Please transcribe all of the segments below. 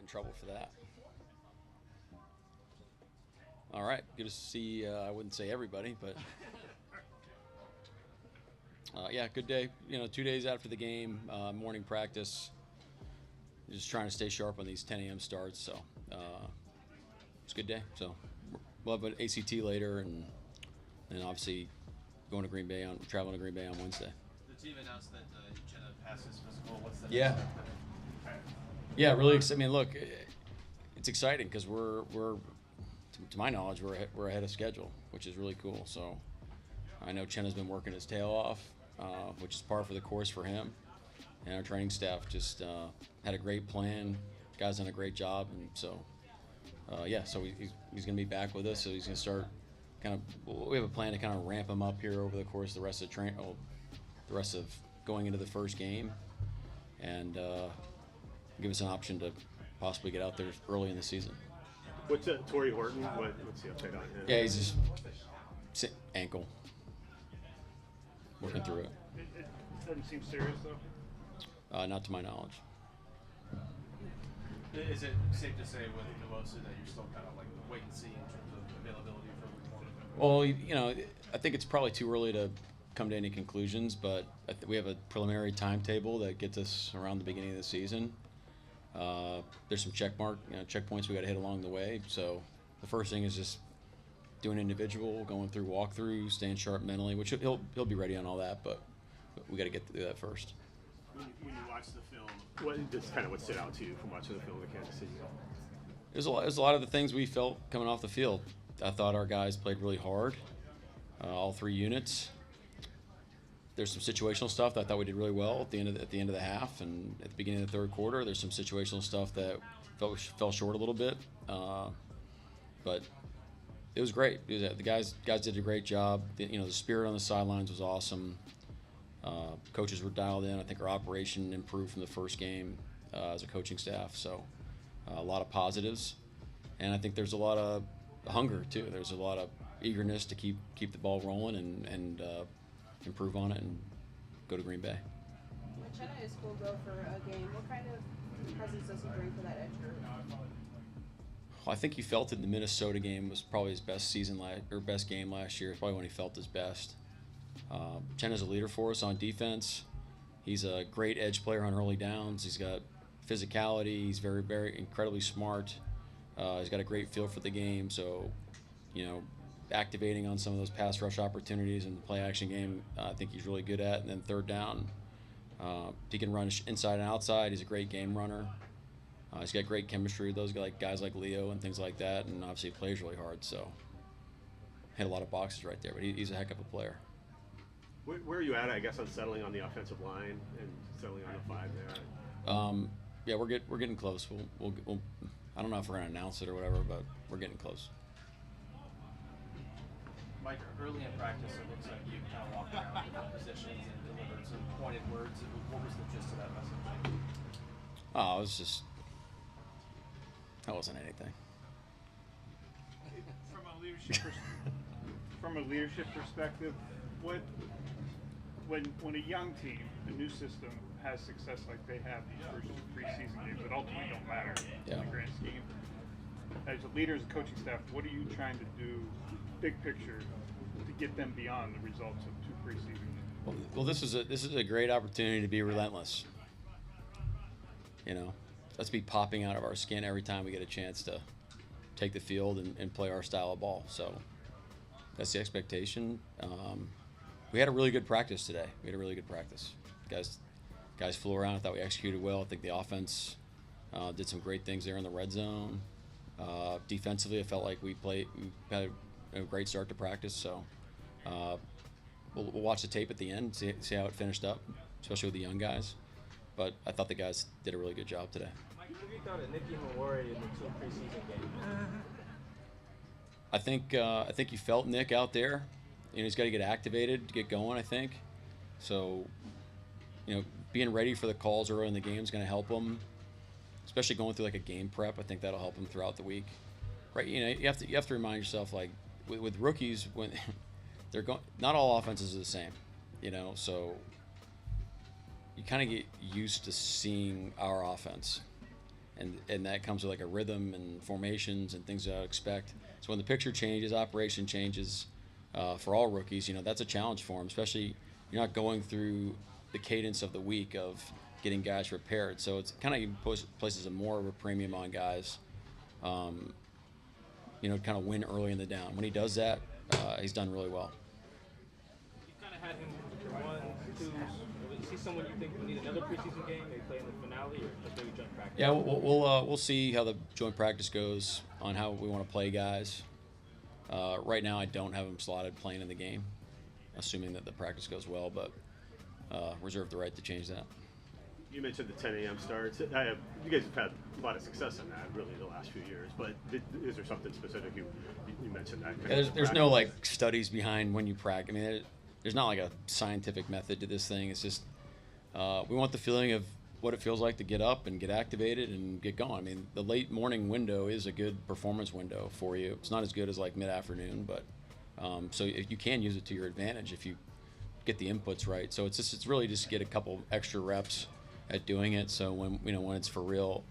trouble for that. All right, good to see, I wouldn't say everybody, but yeah, good day. 2 days after the game, morning practice, just trying to stay sharp on these 10 a.m. starts, so it's a good day. So we'll have an ACT later, and obviously traveling to Green Bay on Wednesday. The team announced that Jenna passed his physical. What's the Yeah. Yeah, really excited. I mean, look, it's exciting because we're to my knowledge, we're ahead of schedule, which is really cool. So I know Chen has been working his tail off, which is par for the course for him. And our training staff just had a great plan. Guys done a great job, and so yeah. So he's going to be back with us. So he's going to start we have a plan to kind of ramp him up here over the course of the rest of the rest of going into the first game, and give us an option to possibly get out there early in the season. What's Torrey Horton? What's the update on him? Yeah, he's just ankle. Working through it. It doesn't seem serious though. Not to my knowledge. Is it safe to say with Nuosa that you're still kind of like wait and see in terms of availability for week one? Well, I think it's probably too early to come to any conclusions, but we have a preliminary timetable that gets us around the beginning of the season. There's some checkpoints we got to hit along the way. So the first thing is just doing individual, going through walkthrough, staying sharp mentally, which he'll be ready on all that, but we got to get through that first. When you watch the film, what stood out to you from watching the film of Kansas City? There's a lot of the things we felt coming off the field. I thought our guys played really hard, all three units. There's some situational stuff that I thought we did really well at the end of the half and at the beginning of the third quarter. There's some situational stuff that fell short a little bit, but it was great. The guys did a great job. The spirit on the sidelines was awesome. Coaches were dialed in. I think our operation improved from the first game as a coaching staff. So a lot of positives, and I think there's a lot of hunger too. There's a lot of eagerness to keep the ball rolling and improve on it and go to Green Bay. When Chenna is full go for a game, what kind of presence does he bring for that edge group? Well, I think he felt it in the Minnesota game was probably his best best game last year. It's probably when he felt his best. Chenna's a leader for us on defense. He's a great edge player on early downs. He's got physicality. He's very, very incredibly smart. He's got a great feel for the game. So, activating on some of those pass rush opportunities in the play action game, I think he's really good at. And then third down, he can run inside and outside. He's a great game runner. He's got great chemistry with those guys like Leo and things like that. And obviously he plays really hard. So hit a lot of boxes right there. But he's a heck of a player. Where are you at, I guess, on settling on the offensive line and settling on the five there? Yeah, we're getting close. We'll I don't know if we're going to announce it or whatever, but we're getting close. Mike, early in practice, it looks like you kind of walked around different positions and delivered some pointed words. What was the gist of that message? Oh, that wasn't anything. From a leadership perspective, when a young team, a new system, has success like they have these first preseason games that ultimately don't matter in the grand scheme, as a leader, as a coaching staff, what are you trying to do, big picture, to get them beyond the results of two preseason games? Well, this is a great opportunity to be relentless. Let's be popping out of our skin every time we get a chance to take the field and play our style of ball. So that's the expectation. We had a really good practice today. Guys flew around. I thought we executed well. I think the offense did some great things there in the red zone. Defensively, I felt like we had a great start to practice. So we'll watch the tape at the end, see how it finished up, especially with the young guys. But I thought the guys did a really good job today. What have you thought of Nicky Mawari in the two preseason games? I think you felt Nick out there. He's got to get activated to get going, I think. So, being ready for the calls early in the game is going to help him, especially going through like a game prep. I think that'll help him throughout the week. Right? You have to remind yourself, like with rookies, when they're going, not all offenses are the same. So you kind of get used to seeing our offense, and that comes with like a rhythm and formations and things that I expect. So when the picture changes, operation changes for all rookies, that's a challenge for them, especially you're not going through the cadence of the week of getting guys prepared. So it's kind of places a more of a premium on guys, kind of win early in the down. When he does that, he's done really well. You kind of had him one, two. Is he someone you think will need another preseason game? Maybe play in the finale or just maybe joint practice? Yeah, we'll see how the joint practice goes on how we want to play guys. Right now, I don't have him slotted playing in the game, assuming that the practice goes well, but reserve the right to change that. You mentioned the 10 a.m. starts. You guys have had a lot of success in that, really, the last few years. But is there something specific you mentioned that? There's no like studies behind when you practice. I mean, there's not like a scientific method to this thing. It's just we want the feeling of what it feels like to get up and get activated and get going. I mean, the late morning window is a good performance window for you. It's not as good as like mid-afternoon, but so if you can use it to your advantage if you get the inputs right. So it's really just get a couple extra reps at doing it. So when it's for real,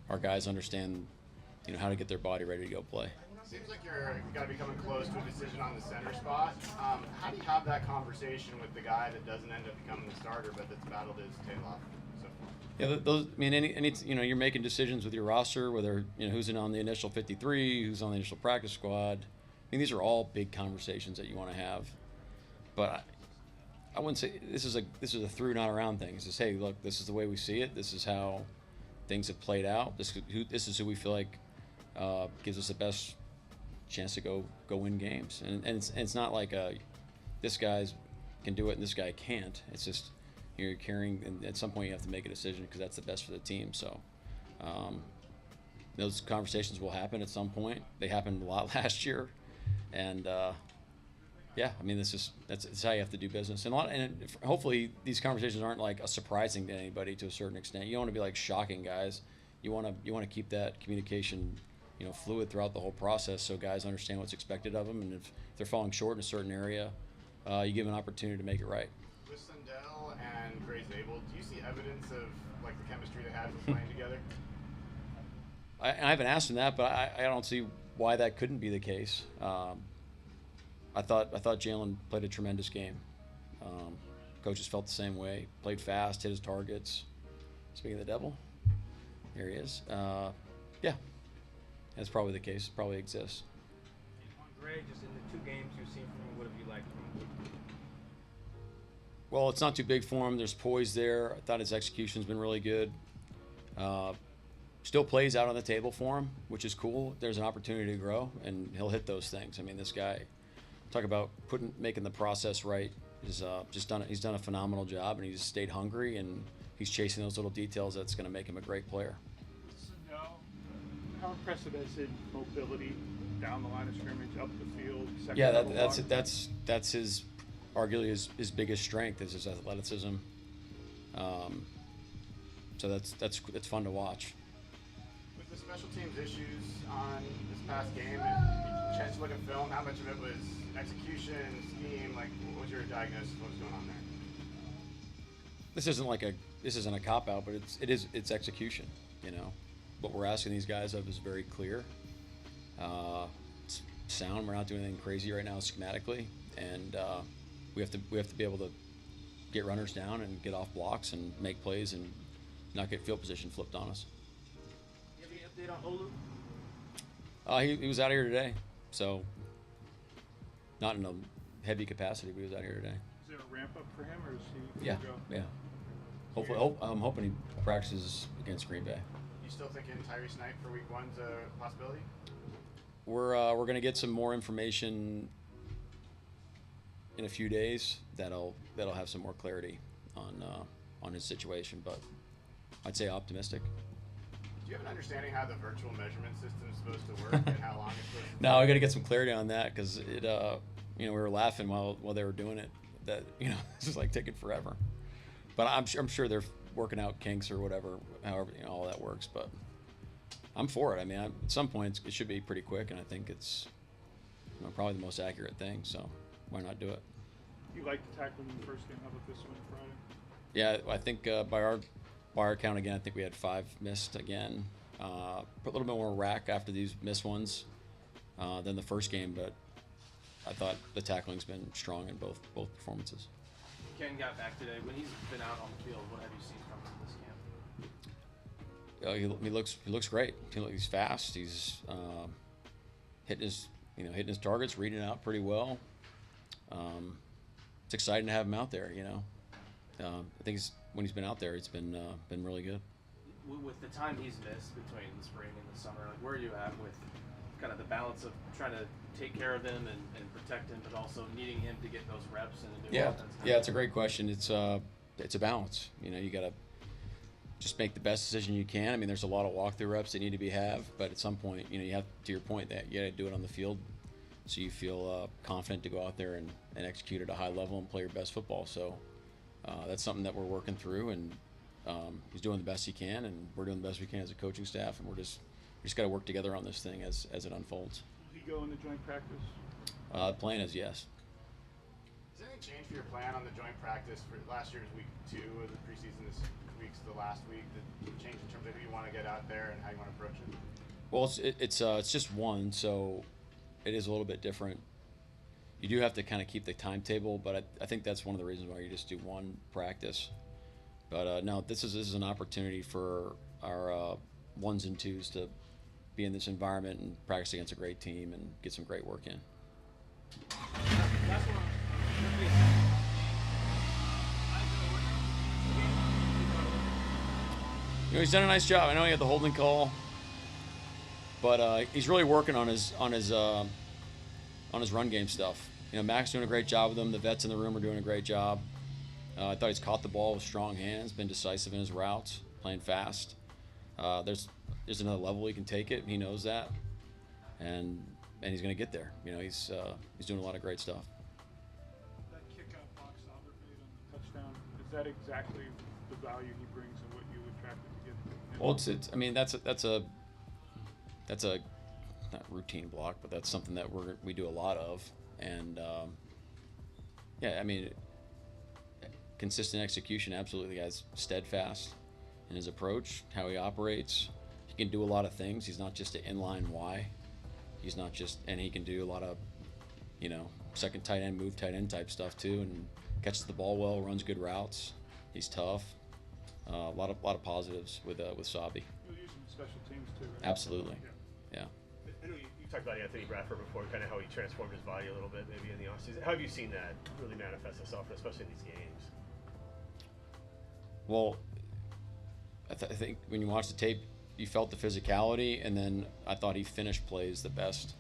our guys understand how to get their body ready to go play. Seems like you've got to be coming close to a decision on the center spot. How do you have that conversation with the guy that doesn't end up becoming the starter, but that's battled his tail off so far? Yeah, those. I mean, any you're making decisions with your roster, whether who's in on the initial 53, who's on the initial practice squad. I mean, these are all big conversations that you want to have. But I wouldn't say this is a through not around thing. It's just, hey, look, this is the way we see it. This is how things have played out. This is who we feel like gives us the best chance to go win games. And it's not like this guy's can do it and this guy can't. It's just you're carrying, and at some point you have to make a decision because that's the best for the team. So those conversations will happen at some point. They happened a lot last year, and yeah, I mean that's how you have to do business. And hopefully these conversations aren't like a surprising to anybody to a certain extent. You don't want to be like shocking guys. You want to keep that communication fluid throughout the whole process so guys understand what's expected of them, and if they're falling short in a certain area, you give them an opportunity to make it right. With Sundell and Gray's Abel, do you see evidence of like the chemistry they had from playing together? I haven't asked him that, but I don't see why that couldn't be the case. I thought Jalen played a tremendous game. Coaches felt the same way. Played fast, hit his targets. Speaking of the devil, here he is. Yeah, that's probably the case. Probably exists. On Gray, just in the 2 games you've seen from him, what have you liked from him? Well, it's not too big for him. There's poise there. I thought his execution's been really good. Still plays out on the table for him, which is cool. There's an opportunity to grow, and he'll hit those things. I mean, this guy, talk about making the process right. He's done a phenomenal job, and he's stayed hungry, and he's chasing those little details that's going to make him a great player. So, how impressive is his mobility down the line of scrimmage, up the field? Yeah, that's his arguably his biggest strength is his athleticism. So that's fun to watch. With the special teams issues on this past game, and chance to look at film, how much of it was execution, scheme? Like, what was your diagnosis of what was going on there? This isn't a cop out, but it's execution. What we're asking these guys of is very clear. It's sound. We're not doing anything crazy right now schematically, and we have to be able to get runners down and get off blocks and make plays and not get field position flipped on us. You have any update on Olu? He was out here today, so not in a heavy capacity, but he was out here today. Is there a ramp up for him, or is he Yeah, go? yeah. Hopefully, I'm hoping he practices against Green Bay. You still thinking Tyrese Knight for week 1's a possibility? We're going to get some more information in a few days that'll have some more clarity on his situation, but I'd say optimistic. Do you have an understanding how the virtual measurement system is supposed to work and how long it's supposed to No, I got to get some clarity on that because it we were laughing while they were doing it that this is like taking forever, but I'm sure they're working out kinks or whatever, however all that works, but I'm for it. I mean, at some point it should be pretty quick, and I think it's probably the most accurate thing, so why not do it? You liked the tackling in the first game. How about this one Friday? Yeah, I think by our count again, I think we had 5 missed again. Put a little bit more rack after these missed ones than the first game, but I thought the tackling's been strong in both performances. Ken got back today. When he's been out on the field, what have you seen from him this camp? He looks great. He's fast. He's hitting his targets, reading it out pretty well. It's exciting to have him out there. I think when he's been out there, it's been really good. With the time he's missed between the spring and the summer, like where are you at with kind of the balance of trying to take care of him and protect him, but also needing him to get those reps in a new offense? Yeah, it's a great question. It's a balance. You got to just make the best decision you can. I mean, there's a lot of walkthrough reps that need to be but at some point, you have, to your point, that you got to do it on the field so you feel confident to go out there and execute at a high level and play your best football. So that's something that we're working through, and he's doing the best he can, and we're doing the best we can as a coaching staff, and we just got to work together on this thing as it unfolds. Will he go into joint practice? The plan is yes. Has anything changed for your plan on the joint practice for last year's week 2 of the preseason? This week's the last week. Did it change in terms of who you want to get out there and how you want to approach it? Well, it's just one, so it is a little bit different. You do have to kind of keep the timetable, but I think that's one of the reasons why you just do one practice. But no, this is an opportunity for our 1s and 2s to be in this environment and practice against a great team and get some great work in. Last one. He's done a nice job. I know he had the holding call, but he's really working on his run game stuff. Mac's doing a great job with him. The vets in the room are doing a great job. I thought he's caught the ball with strong hands, been decisive in his routes, playing fast. There's another level he can take it. He knows that, and he's going to get there. He's doing a lot of great stuff. That kick out box Albert made on the touchdown, is that exactly the value he brings and what you attracted to get him? Well, I mean, that's a not routine block, but that's something that we do a lot of, and yeah, I mean, consistent execution. Absolutely, the guy's steadfast in his approach, how he operates. He can do a lot of things. He's not just an inline Y. He's not just, and he can do a lot of, second tight end, move tight end type stuff too, and catches the ball well, runs good routes. He's tough. A lot of positives with Sabi. You'll use him in special teams too, right? Absolutely. Yeah. I know you talked about Anthony Bradford before, kind of how he transformed his body a little bit maybe in the offseason. How have you seen that really manifest itself, especially in these games? Well, I think when you watch the tape, you felt the physicality, and then I thought he finished plays the best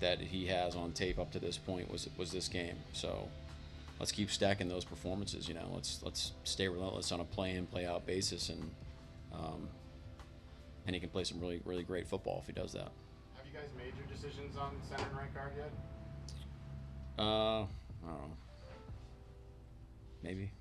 that he has on tape up to this point was this game. So let's keep stacking those performances. Let's stay relentless on a play-in, play-out basis, and he can play some really, really great football if he does that. Have you guys made your decisions on center and right guard yet? I don't know. Maybe.